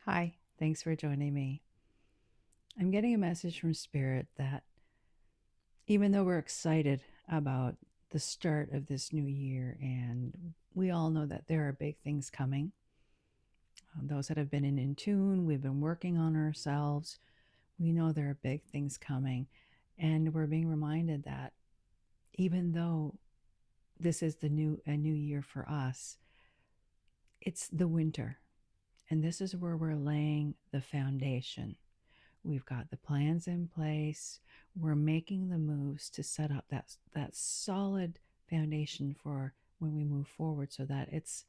Hi, thanks for joining me. I'm getting a message from Spirit that even though we're excited about the start of this new year, and we all know that there are big things coming, those that have been in tune, we've been working on ourselves, we know there are big things coming, and we're being reminded that even though this is a new year for us, it's the winter, and this is where we're laying the foundation. We've got the plans in place. We're making the moves to set up that solid foundation for when we move forward so that it's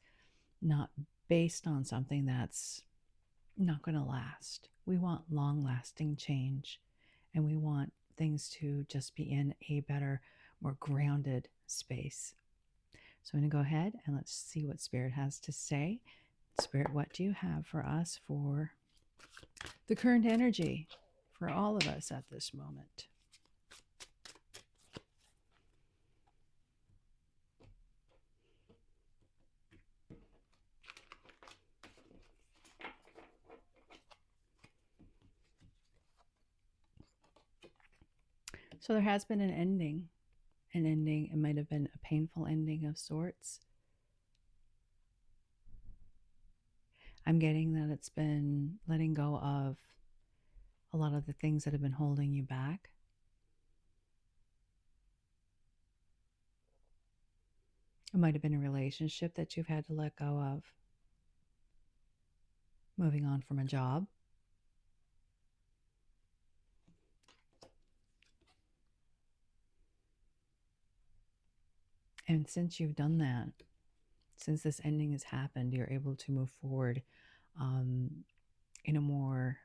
not based on something that's not going to last. We want long-lasting change, and we want things to just be in a better, more grounded space. So I'm going to go ahead and let's see what Spirit has to say. Spirit, what do you have for us for the current energy for all of us at this moment? So there has been an ending. An ending, it might have been a painful ending of sorts. I'm getting that it's been letting go of a lot of the things that have been holding you back. It might have been a relationship that you've had to let go of. Moving on from a job. And since you've done that, since this ending has happened, you're able to move forward in a more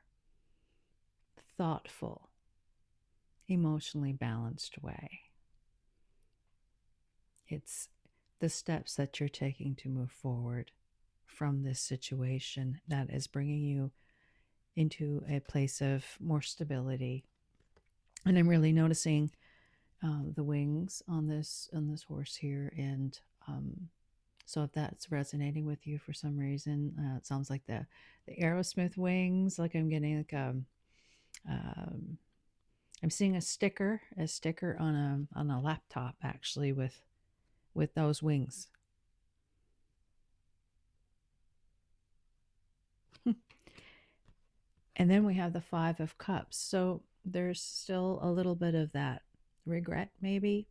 thoughtful, emotionally balanced way. It's the steps that you're taking to move forward from this situation that is bringing you into a place of more stability. And I'm really noticing the wings on this horse here, and so if that's resonating with you for some reason, it sounds like the Aerosmith wings. Like I'm getting like um, I'm seeing a sticker on a laptop actually with those wings. And then we have the Five of Cups. So there's still a little bit of that regret, maybe.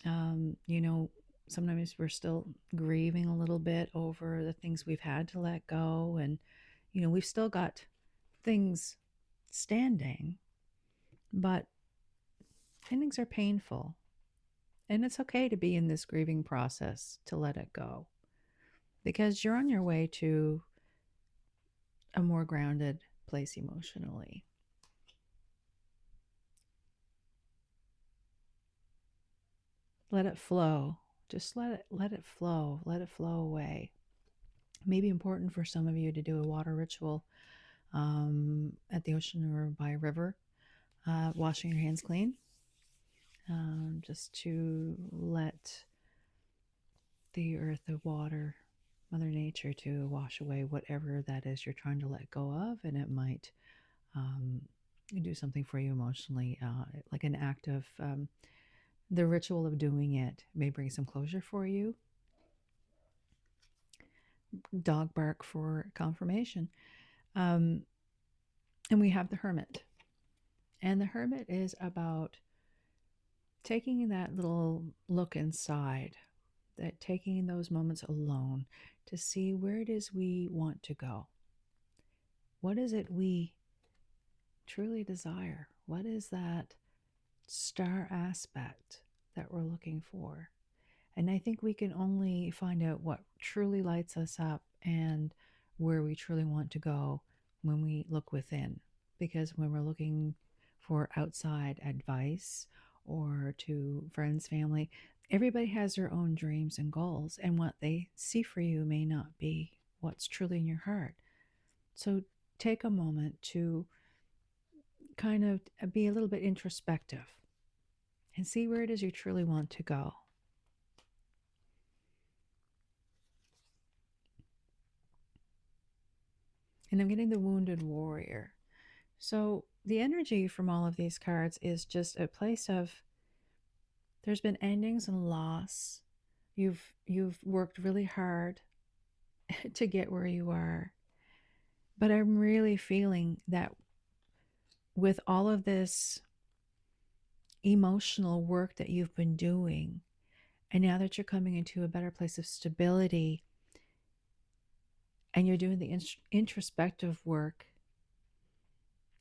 You know, sometimes we're still grieving a little bit over the things we've had to let go. And, you know, we've still got things standing, but endings are painful. And it's okay to be in this grieving process, to let it go, because you're on your way to a more grounded place emotionally. Let it flow. Just let it flow. Let it flow away. It may be important for some of you to do a water ritual at the ocean or by a river, washing your hands clean, just to let the earth, the water, Mother Nature to wash away whatever that is you're trying to let go of, and it might um, do something for you emotionally, like an act of the ritual of doing it may bring some closure for you. Dog bark for confirmation. Um, and we have the Hermit. And the Hermit is about taking that little look inside, that taking those moments alone to see where it is we want to go. What is it we truly desire? What is that star aspect that we're looking for? And I think we can only find out what truly lights us up and where we truly want to go when we look within. Because when we're looking for outside advice or to friends, family, everybody has their own dreams and goals, and what they see for you may not be what's truly in your heart. So take a moment to kind of be a little bit introspective and see where it is you truly want to go. And I'm getting the wounded warrior. So the energy from all of these cards is just a place of there's been endings and loss. You've worked really hard to get where you are. But I'm really feeling that with all of this emotional work that you've been doing, and now that you're coming into a better place of stability and you're doing the introspective work,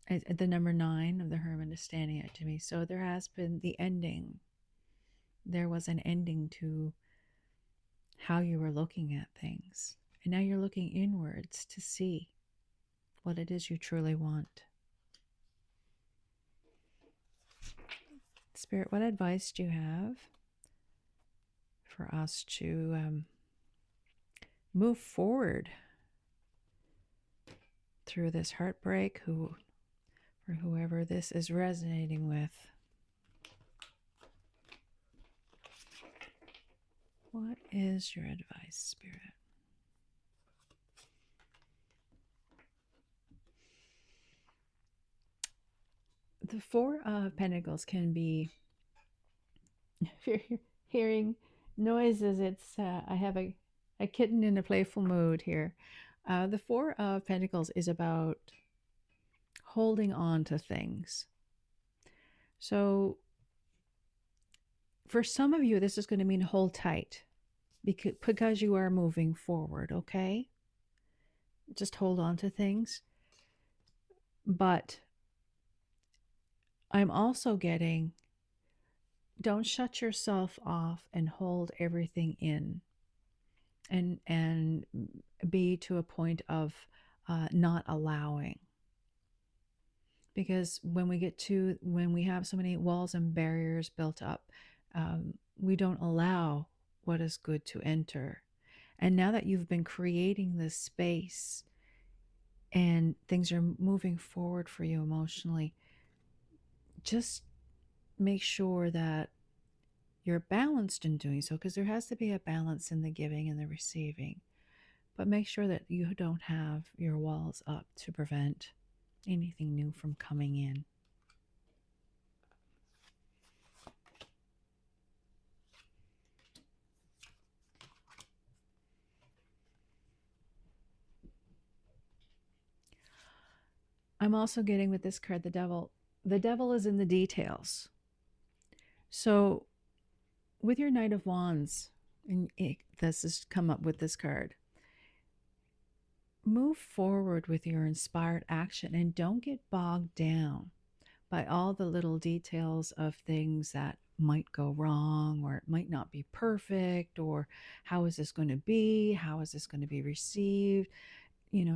the number 9 of the Hermit is standing out to me. So there has been the ending. There was an ending to how you were looking at things. And now you're looking inwards to see what it is you truly want. Spirit, what advice do you have for us to move forward through this heartbreak, for whoever this is resonating with? What is your advice, Spirit? The Four of Pentacles can be, if you're hearing noises, it's I have a kitten in a playful mood here. The Four of Pentacles is about holding on to things. So for some of you, this is going to mean hold tight because you are moving forward, okay? Just hold on to things. But I'm also getting, don't shut yourself off and hold everything in and be to a point of not allowing. Because when we have so many walls and barriers built up, we don't allow what is good to enter. And now that you've been creating this space and things are moving forward for you emotionally, just make sure that you're balanced in doing so, because there has to be a balance in the giving and the receiving. But make sure that you don't have your walls up to prevent anything new from coming in. I'm also getting with this card, the devil. The devil is in the details. So with your Knight of Wands, and this has come up with this card, move forward with your inspired action and don't get bogged down by all the little details of things that might go wrong, or it might not be perfect, or how is this going to be? How is this going to be received?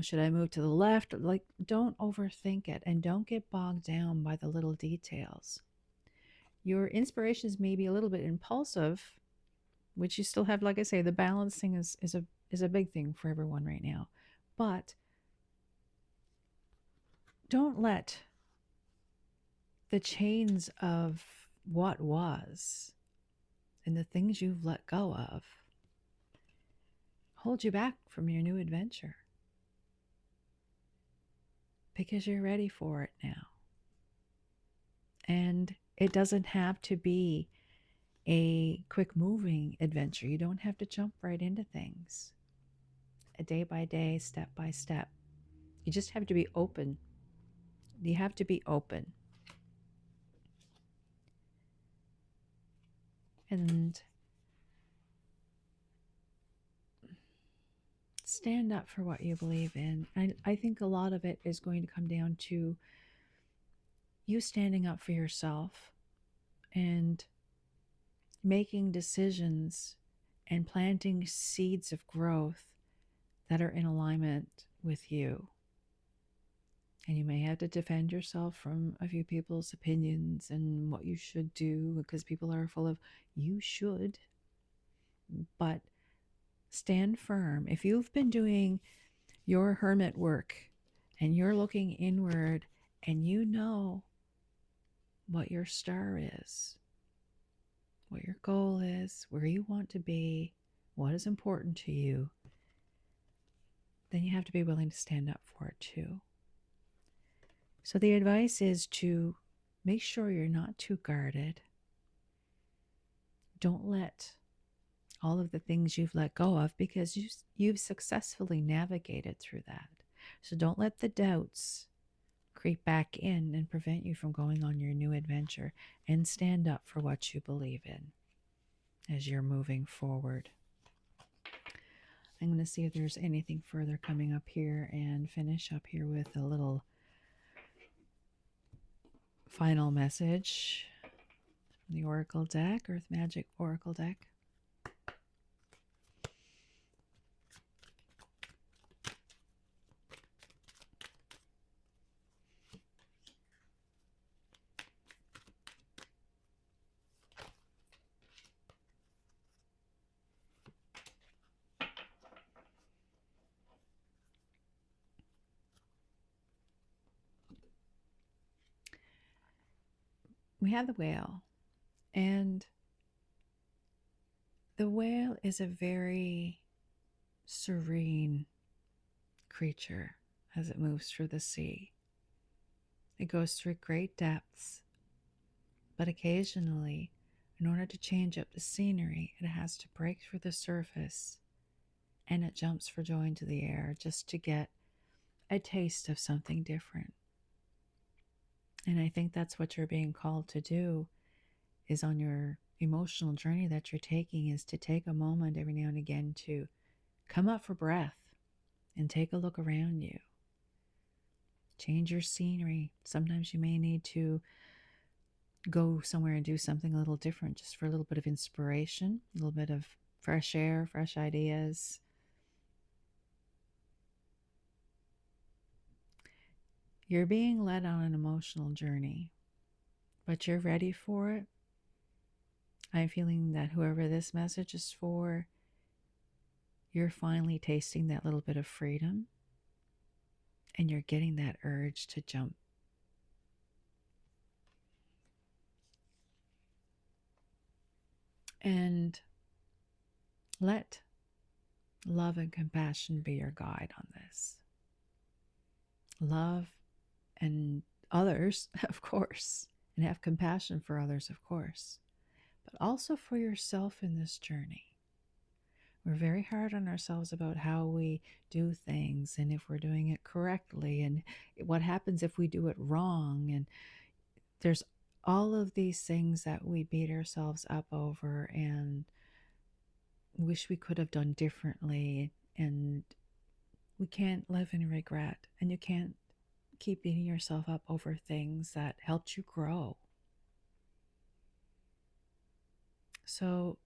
Should I move to the left? Like, don't overthink it and don't get bogged down by the little details. Your inspirations may be a little bit impulsive, which you still have, like I say, the balancing is a big thing for everyone right now. But don't let the chains of what was and the things you've let go of hold you back from your new adventure, because you're ready for it now. And it doesn't have to be a quick moving adventure. You don't have to jump right into things. A day by day, step by step. You just have to be open. You have to be open. And stand up for what you believe in. And I think a lot of it is going to come down to you standing up for yourself and making decisions and planting seeds of growth that are in alignment with you. And you may have to defend yourself from a few people's opinions and what you should do, because people are full of you should. But stand firm. If you've been doing your hermit work and you're looking inward and you know what your star is, what your goal is, where you want to be, what is important to you, then you have to be willing to stand up for it too. So the advice is to make sure you're not too guarded. Don't let all of the things you've let go of, because you've successfully navigated through that. So don't let the doubts creep back in and prevent you from going on your new adventure, and stand up for what you believe in as you're moving forward. I'm going to see if there's anything further coming up here and finish up here with a little final message from the Oracle deck, Earth Magic Oracle deck. We have the whale, and the whale is a very serene creature as it moves through the sea. It goes through great depths, but occasionally, in order to change up the scenery, it has to break through the surface, and it jumps for joy into the air just to get a taste of something different. And I think that's what you're being called to do, is on your emotional journey that you're taking, is to take a moment every now and again to come up for breath and take a look around you. Change your scenery. Sometimes you may need to go somewhere and do something a little different, just for a little bit of inspiration, a little bit of fresh air, fresh ideas. You're being led on an emotional journey, but you're ready for it. I'm feeling that whoever this message is for, you're finally tasting that little bit of freedom, and you're getting that urge to jump. And let love and compassion be your guide on this. Love and others, of course, and have compassion for others, of course, but also for yourself in this journey. We're very hard on ourselves about how we do things, and if we're doing it correctly, and what happens if we do it wrong. And there's all of these things that we beat ourselves up over and wish we could have done differently. And we can't live in regret, and you can't keep beating yourself up over things that helped you grow. So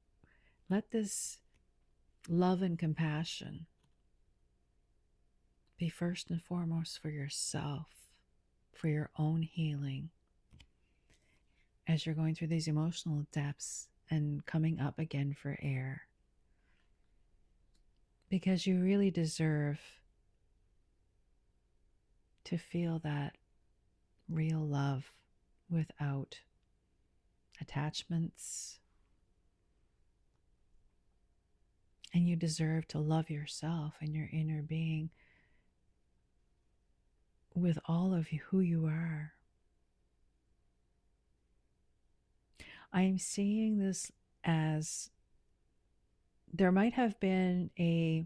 let this love and compassion be first and foremost for yourself, for your own healing, as you're going through these emotional depths and coming up again for air. Because you really deserve to feel that real love without attachments. And you deserve to love yourself and your inner being with all of who you are. I'm seeing this as there might have been a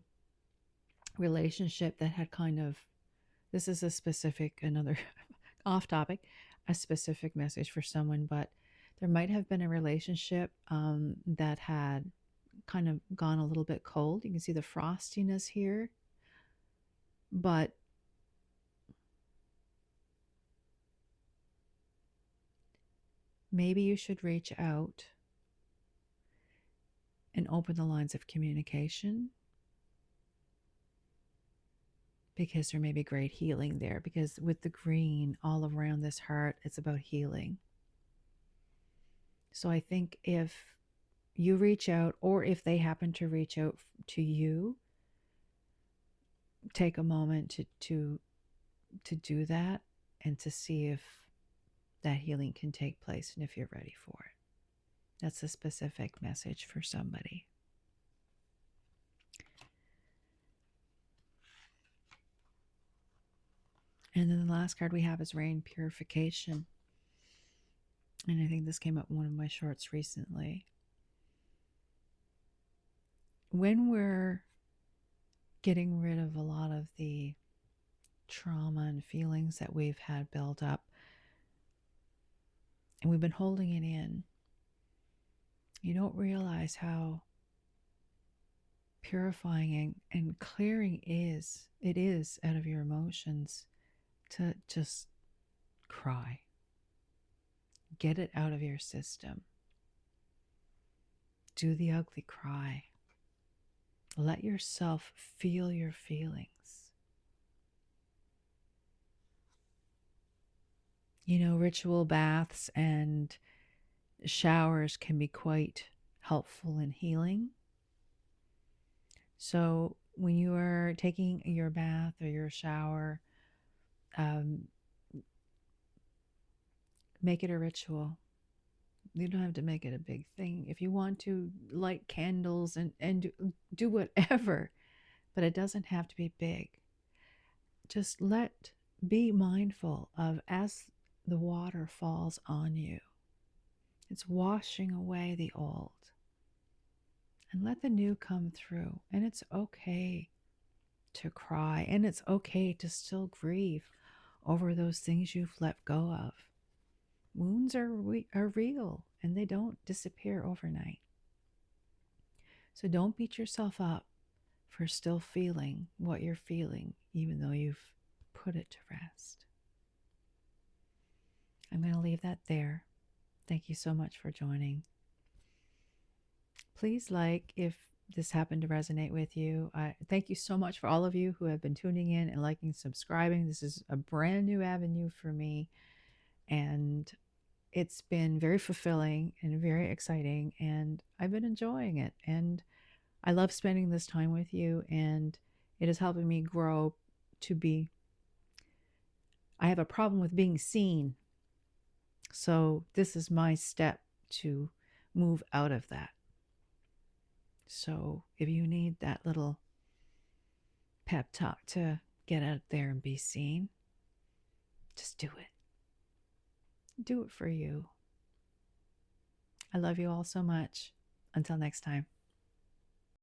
relationship that had kind of, this is a specific, another off topic, a specific message for someone, but there might have been a relationship that had kind of gone a little bit cold. You can see the frostiness here, but maybe you should reach out and open the lines of communication, because there may be great healing there. Because with the green all around this heart, it's about healing. So I think if you reach out, or if they happen to reach out to you, take a moment to do that, and to see if that healing can take place and if you're ready for it. That's a specific message for somebody. And then the last card we have is Rain Purification. And I think this came up in one of my shorts recently. When we're getting rid of a lot of the trauma and feelings that we've had built up, and we've been holding it in, you don't realize how purifying and clearing it is out of your emotions to just cry. Get it out of your system. Do the ugly cry. Let yourself feel your feelings. You know, ritual baths and showers can be quite helpful in healing. So when you are taking your bath or your shower, make it a ritual. You don't have to make it a big thing. If you want to light candles and do whatever, but it doesn't have to be big. Just be mindful of as the water falls on you. It's washing away the old. And let the new come through. And it's okay to cry. And it's okay to still grieve over those things you've let go of. Wounds are real and they don't disappear overnight. So don't beat yourself up for still feeling what you're feeling, even though you've put it to rest. I'm going to leave that there. Thank you so much for joining. Please like if this happened to resonate with you. Thank you so much for all of you who have been tuning in and liking, subscribing. This is a brand new avenue for me, and it's been very fulfilling and very exciting, and I've been enjoying it. And I love spending this time with you, and it is helping me grow to be. I have a problem with being seen. So this is my step to move out of that. So if you need that little pep talk to get out there and be seen, just do it. Do it for you. I love you all so much. Until next time.